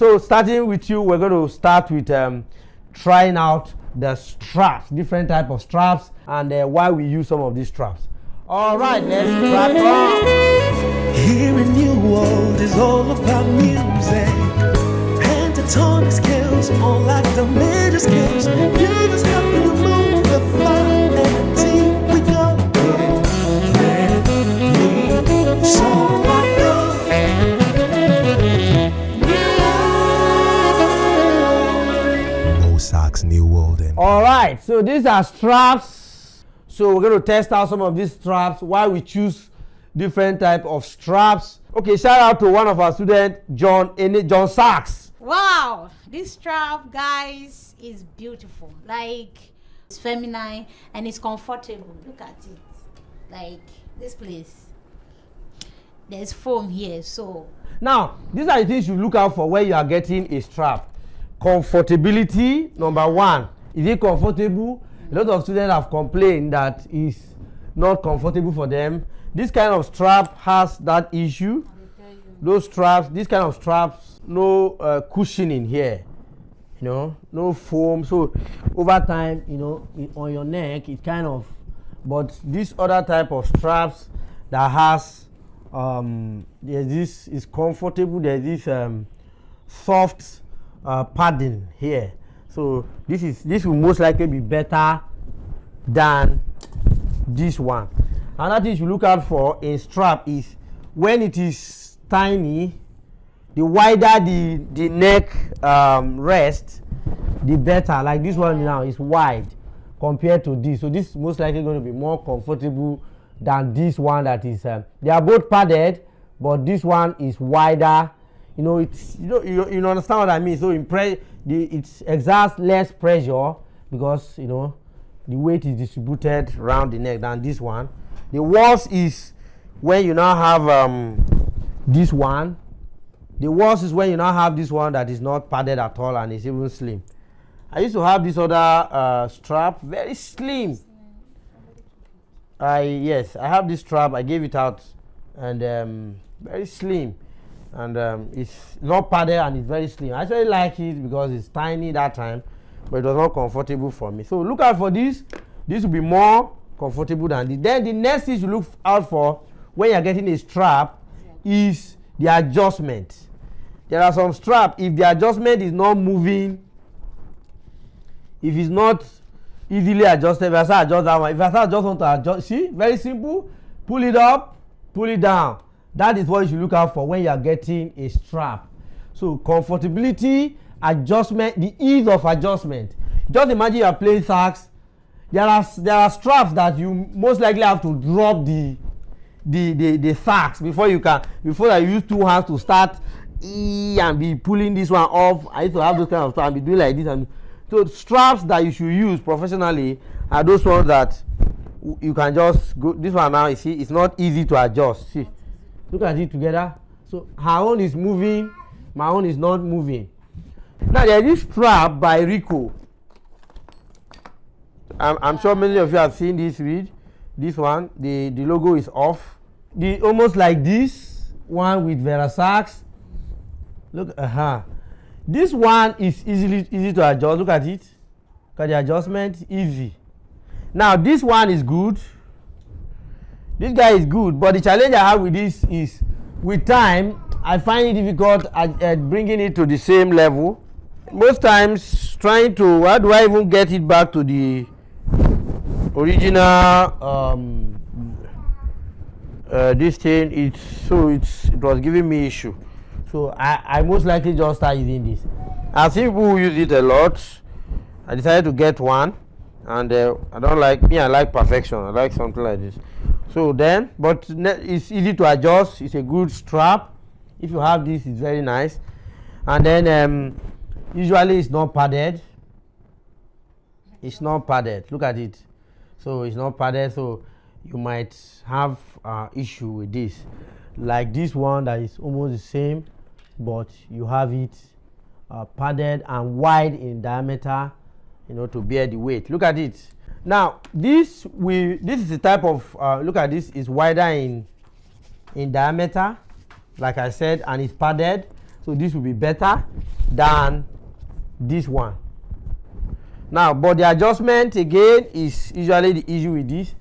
So starting with you, we're going to start with trying out the straps, different type of straps, and why we use some of these straps. All right, let's strap on. Here in New World is all about music. Pentatonic scales, all like the major scales. You just have to remove the fun and deep we go. Let me so I go. MOSAX New World. All right, so these are straps. So we're going to test out some of these straps, why we choose different type of straps. Okay, shout out to one of our students, John Sachs. Wow, this strap, guys, is beautiful. Like, it's feminine and it's comfortable. Look at it. Like, this place, there's foam here, so. Now, these are the things you look out for when you are getting a strap. Comfortability, number one. Is it comfortable? A lot of students have complained that it's not comfortable for them. This kind of strap has that issue. Those straps, this kind of straps, no cushioning here, you know, no foam. So over time, you know, on your neck, it kind of. But this other type of straps that has, there's this is comfortable. There's this soft padding here. So this will most likely be better than this one. Another thing you look out for in strap is when it is tiny, the wider the neck rest, the better. Like this one now is wide compared to this. So this is most likely going to be more comfortable than this one that is. They are both padded, but this one is wider. You know, it's you understand what I mean. So it exerts less pressure because you know the weight is distributed around the neck than this one. The worst is when you now have this one. The worst is when you now have this one that is not padded at all and is even slim. I used to have this other strap, very slim. Yes, I have this strap. I gave it out, and very slim. And it's not padded and it's very slim. I actually like it because it's tiny that time, but it was not comfortable for me. So look out for this. This will be more comfortable than this. Then the next thing you look out for when you're getting a strap is the adjustment. There are some straps, if the adjustment is not moving, if it's not easily adjusted, if I say adjust that one, if I say just want to adjust, see, very simple, pull it up, pull it down. That is what you should look out for when you are getting a strap. So comfortability, adjustment, the ease of adjustment. Just imagine you are playing sax. There are straps that you most likely have to drop the sax before you use two hands to start and be pulling this one off. I used to have those kind of straps and be doing like this. And so straps that you should use professionally are those ones that you can just go. This one now, you see, it's not easy to adjust. See. Look at it together. So her own is moving, my own is not moving. Now there is this strap by Rico. I'm sure many of you have seen this read. This one, the logo is off. Almost like this one with VeraSax. Look, This one is easy to adjust. Look at it. Look at the adjustment, easy. Now this one is good. This guy is good, but the challenge I have with this is, with time, I find it difficult at bringing it to the same level. Most times, trying to, how do I even get it back to the original, this thing, it was giving me issue. So I most likely just start using this. I've seen people who use it a lot. I decided to get one, and I like perfection. I like something like this. So then, but it's easy to adjust. It's a good strap. If you have this, it's very nice. And then usually it's not padded. It's not padded. Look at it. So it's not padded. So you might have issue with this. Like this one that is almost the same, but you have it padded and wide in diameter, you know, to bear the weight. Look at it. Now this is the type of look at this, is wider in diameter, like I said, and it's padded, So this will be better than this one. Now, but the adjustment again is usually the issue with this.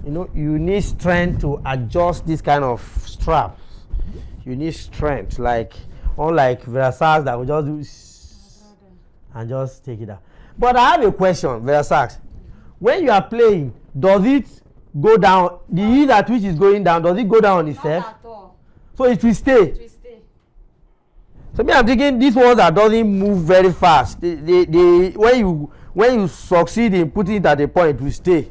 You know, you need strength to adjust this kind of straps. You need strength, like unlike VIBRATO that will just do and just take it out. But I have a question, VIBRATO. When you are playing, does it go down? The ease at which is going down, does it go down on itself? Not at all. So it will stay. It will stay. So me, I'm thinking these ones that doesn't move very fast. When you succeed in putting it at a point, it will stay.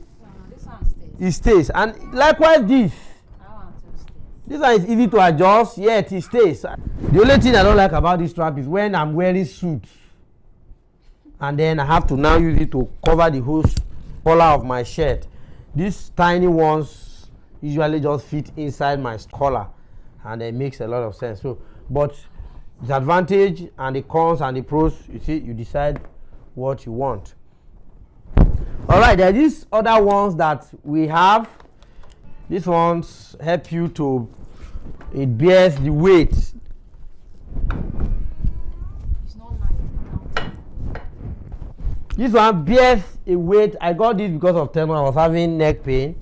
This one stays. It stays. And likewise this. I want to stay. This one is easy to adjust, yet it stays. The only thing I don't like about this strap is when I'm wearing suit, and then I have to now use it to cover the whole collar of my shirt. These tiny ones usually just fit inside my collar, and it makes a lot of sense. So, but the advantage and the cons and the pros, you see, you decide what you want. All right, there are these other ones that we have. These ones help you to, it bears the weight. It's not nice. This one bears a weight. I got this because of tenor. I was having neck pain.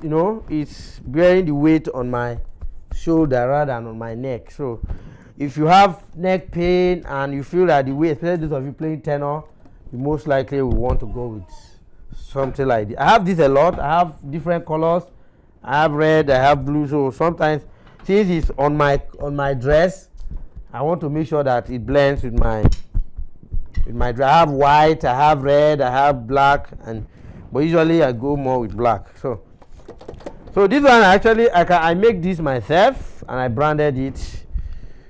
You know, it's bearing the weight on my shoulder rather than on my neck. So if you have neck pain and you feel that the weight, especially those of you playing tenor, you most likely will want to go with something like this. I have this a lot. I have different colors. I have red, I have blue. So sometimes since it's on my dress, I want to make sure that it blends with my dress. I have white, I have red, I have black, but usually I go more with black. So this one actually I make this myself and I branded it.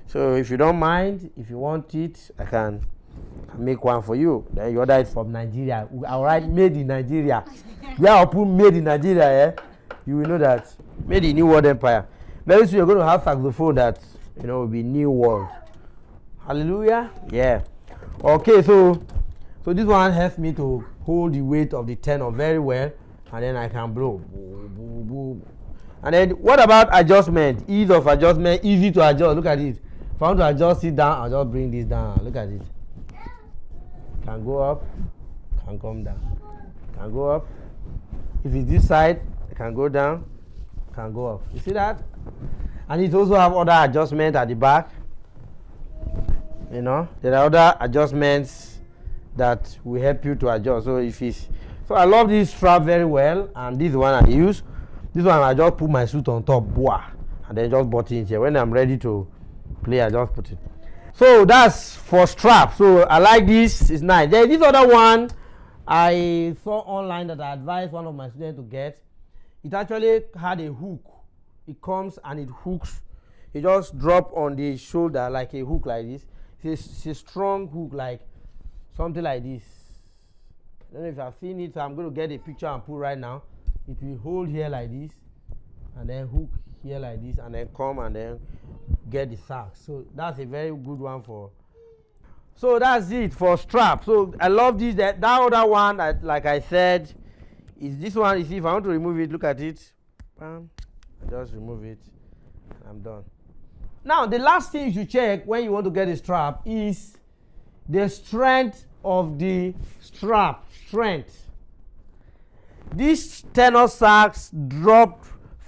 So if you don't mind, if you want it, I can make one for you. Then you order it from Nigeria. I'll write made in Nigeria. Yeah, I'll put made in Nigeria. You will know that made in New World Empire. Very soon you're going to have saxophone that will be New World. Hallelujah. Yeah. Okay, so this one helps me to hold the weight of the tenor very well, and then I can blow. And then what about adjustment? Ease of adjustment, easy to adjust. Look at it. If I want to adjust it down, I'll just bring this down. Look at it. Can go up, can come down. Can go up. If it's this side, it can go down, can go up. You see that? And it also have other adjustments at the back. There are other adjustments that will help you to adjust. So I love this strap very well, and this one I use. This one I just put my suit on top, and then just button it here. When I'm ready to play, I just put it. So that's for strap. So I like this. It's nice. There's this other one I saw online that I advised one of my students to get. It actually had a hook. It comes and it hooks. It just drop on the shoulder like a hook like this. It's a strong hook, like something like this. I don't know if you have seen it, so I'm going to get a picture and put right now. It will hold here like this, and then hook here like this, and then come and then get the sax. So that's a very good one for. So that's it for strap. So I love this. That other one, like I said, is this one. You see, if I want to remove it, look at it. Bam, I just remove it, and I'm done. Now, the last thing you should check when you want to get a strap is the strength of the strap. This tenor sax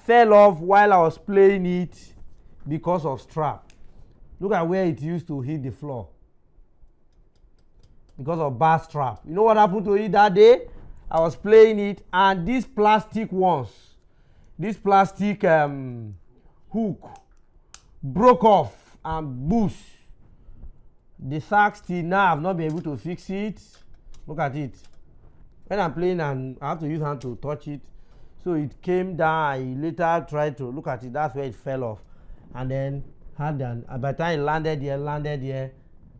fell off while I was playing it because of strap. Look at where it used to hit the floor. Because of bad strap. You know what happened to it that day? I was playing it, and these plastic ones, this plastic hook broke off and boost. The sax till now I've not been able to fix it. Look at it. When I'm playing and I have to use hand to touch it, so it came down. I later tried to look at it. That's where it fell off, and then by the time it landed here,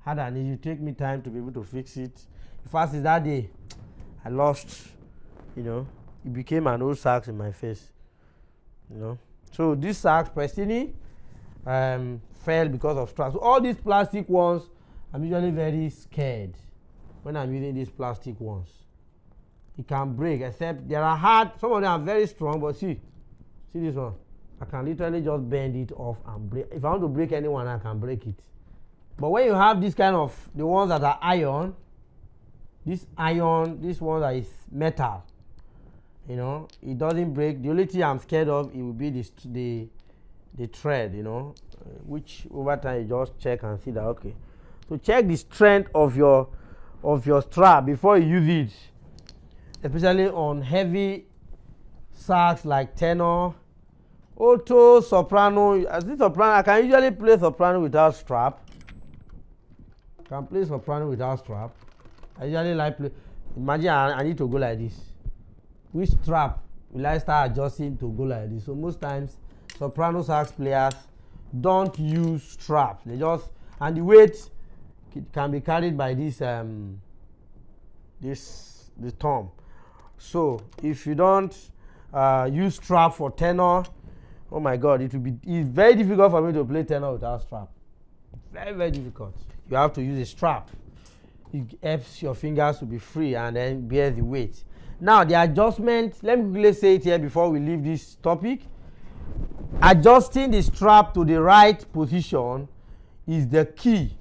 had an issue. Take me time to be able to fix it. The fact is that day I lost. It became an old sax in my face. So this sax Prestini fell because of straps. So all these plastic ones, I'm usually very scared when I'm using these plastic ones. It can break, except they are hard. Some of them are very strong, but see this one. I can literally just bend it off and break. If I want to break anyone, I can break it. But when you have this kind of, the ones that are iron, this one that is metal, you know, it doesn't break. The only thing I'm scared of, it will be the thread, you know, which over time you just check and see that, okay. So check the strength of your strap before you use it, especially on heavy sax like tenor, alto, soprano. As this soprano, I can usually play soprano without strap. Can play soprano without strap. I usually like play. Imagine I need to go like this. Which strap will I start adjusting to go like this? So most times soprano sax players don't use straps. They just, and the weight can be carried by this the thumb. So if you don't use strap for tenor, oh my God, it's very difficult for me to play tenor without strap. Very, very difficult. You have to use a strap. It helps your fingers to be free and then bear the weight. Now the adjustment, let me quickly say it here before we leave this topic. Adjusting the strap to the right position is the key.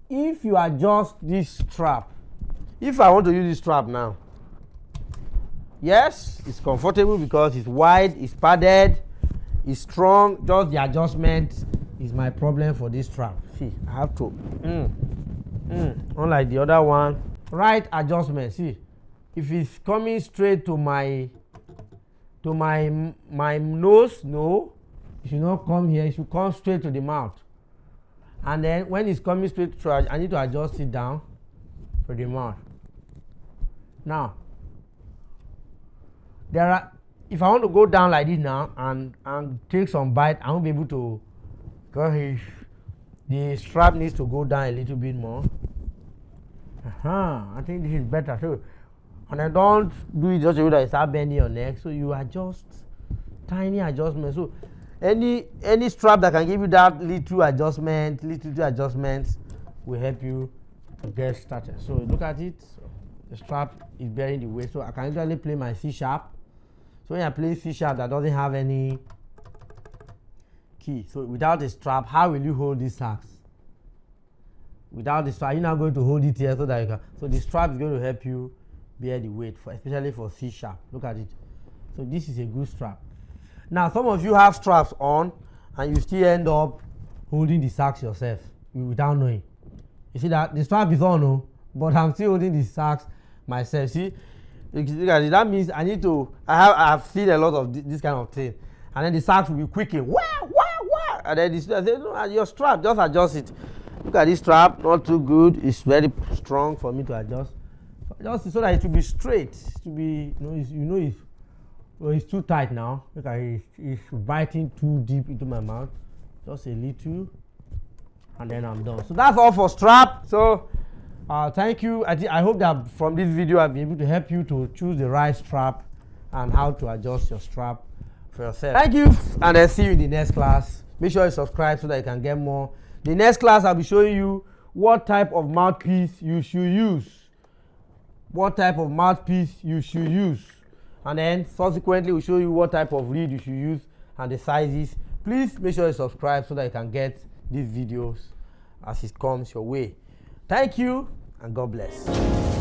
If you adjust this strap, if I want to use this strap now, yes, it's comfortable because it's wide, it's padded, it's strong. Just the adjustment is my problem for this strap. See, I have to, unlike the other one, right adjustment. See, if it's coming straight to my nose, no, it should not come here. It should come straight to the mouth. And then when it's coming straight to, I need to adjust it down to the mouth. Now, if I want to go down like this now and take some bite, I won't be able to, because the strap needs to go down a little bit more. I think this is better too. And I don't do it just so that you start bending your neck. So you adjust, tiny adjustments. So any strap that can give you that little adjustments will help you to get started. So look at it. So the strap is bearing the weight. So I can usually play my C sharp. So when I play C sharp that doesn't have any key. So without the strap, how will you hold this sax? Without the strap, you're not going to hold it here so that you can. So the strap is going to help you bear the weight, especially for C sharp. Look at it. So this is a good strap. Now some of you have straps on and you still end up holding the sax yourself without knowing. You see that the strap is on, no, but I'm still holding the sax myself. See, look at it. That means I need to. I have seen a lot of this kind of thing, and then the sax will be quicking. Wah, wah, wah. And then I say, no, your strap, just adjust it. Look at this strap, not too good. It's very strong for me to adjust. Just so that it will be straight. To be, it's too tight now. Look at it. It's biting too deep into my mouth. Just a little, and then I'm done. So that's all for strap. So thank you. I hope that from this video I'll be able to help you to choose the right strap and how to adjust your strap for yourself. Thank you, and I'll see you in the next class. Make sure you subscribe so that you can get more. The next class I'll be showing you what type of mouthpiece you should use. What type of mouthpiece you should use. And then subsequently we'll show you what type of reed you should use and the sizes. Please make sure you subscribe so that you can get these videos as it comes your way. Thank you and God bless.